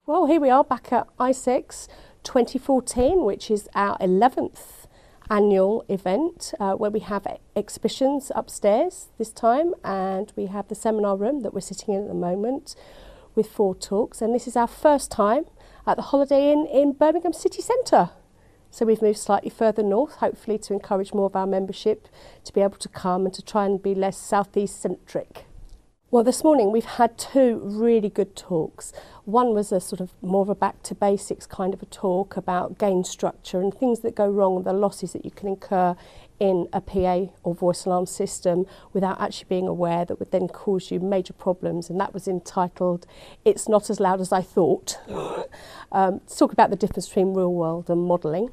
Well, here we are back at ISCEx 2014, which is our 11th annual event where we have exhibitions upstairs this time, and we have the seminar room that we're sitting in at the moment with 4 talks, and this is our first time at the Holiday Inn in Birmingham City Centre. So we've moved slightly further north, hopefully to encourage more of our membership to be able to come and to try and be less southeast centric. Well, this morning we've had 2 really good talks. One was a sort of more of a back to basics kind of a talk about gain structure and things that go wrong and the losses that you can incur in a PA or voice alarm system without actually being aware that would then cause you major problems, and that was entitled "It's Not As Loud As I Thought." To talk about the difference between real world and modelling.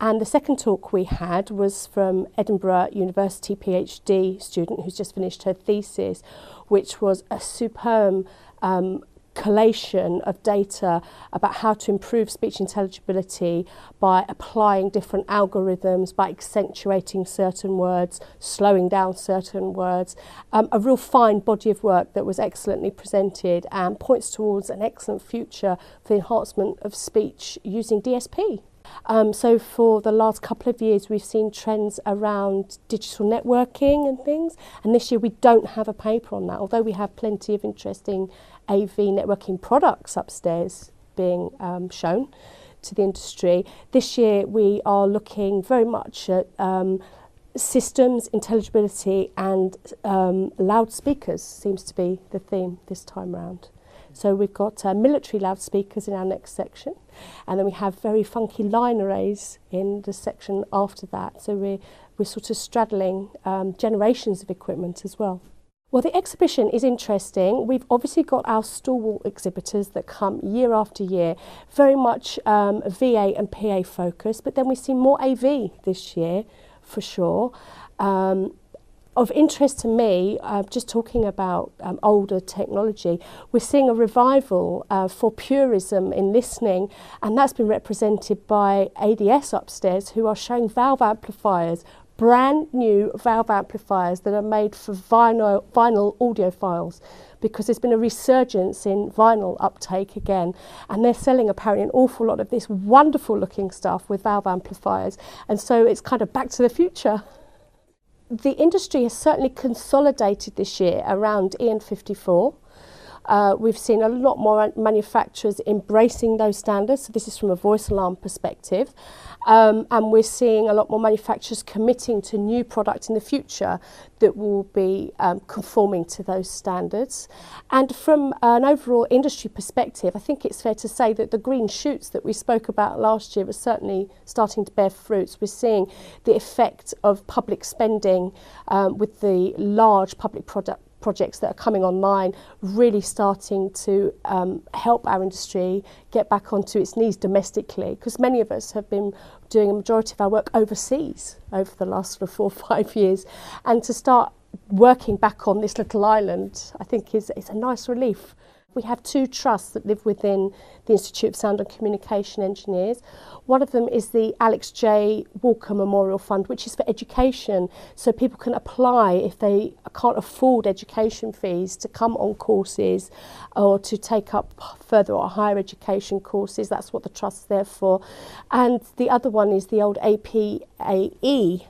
And the second talk we had was from Edinburgh University PhD student who's just finished her thesis, which was a superb collation of data about how to improve speech intelligibility by applying different algorithms, by accentuating certain words, slowing down certain words. A real fine body of work that was excellently presented and points towards an excellent future for the enhancement of speech using DSP. So for the last couple of years we've seen trends around digital networking and things, and this year we don't have a paper on that, although we have plenty of interesting AV networking products upstairs being shown to the industry. This year we are looking very much at systems, intelligibility and loudspeakers seems to be the theme this time round. So we've got military loudspeakers in our next section, and then we have very funky line arrays in the section after that. So we're sort of straddling generations of equipment as well. Well, the exhibition is interesting. We've obviously got our stalwart exhibitors that come year after year, very much VA and PA focused, but then we see more AV this year for sure. Of interest to me, just talking about older technology, we're seeing a revival for purism in listening, and that's been represented by ADS upstairs, who are showing valve amplifiers, brand new valve amplifiers that are made for vinyl audiophiles, because there's been a resurgence in vinyl uptake again, and they're selling apparently an awful lot of this wonderful looking stuff with valve amplifiers, and so it's kind of back to the future. The industry has certainly consolidated this year around EN54. We've seen a lot more manufacturers embracing those standards, so this is from a voice alarm perspective, and we're seeing a lot more manufacturers committing to new products in the future that will be conforming to those standards. And from an overall industry perspective, I think it's fair to say that the green shoots that we spoke about last year are certainly starting to bear fruits. We're seeing the effect of public spending with the large public projects that are coming online really starting to help our industry get back onto its knees domestically, because many of us have been doing a majority of our work overseas over the last sort of 4 or 5 years, and to start working back on this little island I think is a nice relief. We have 2 trusts that live within the Institute of Sound and Communication Engineers. One of them is the Alex J. Walker Memorial Fund, which is for education, so people can apply if they can't afford education fees to come on courses or to take up further or higher education courses. That's what the trust's there for. And the other one is the old APAE,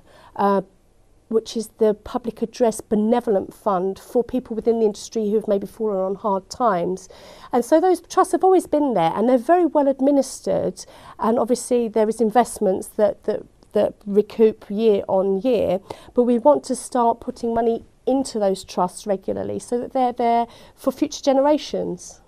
which is the Public Address Benevolent Fund for people within the industry who have maybe fallen on hard times. And so those trusts have always been there, and they're very well administered, and obviously there is investments that recoup year on year, but we want to start putting money into those trusts regularly so that they're there for future generations.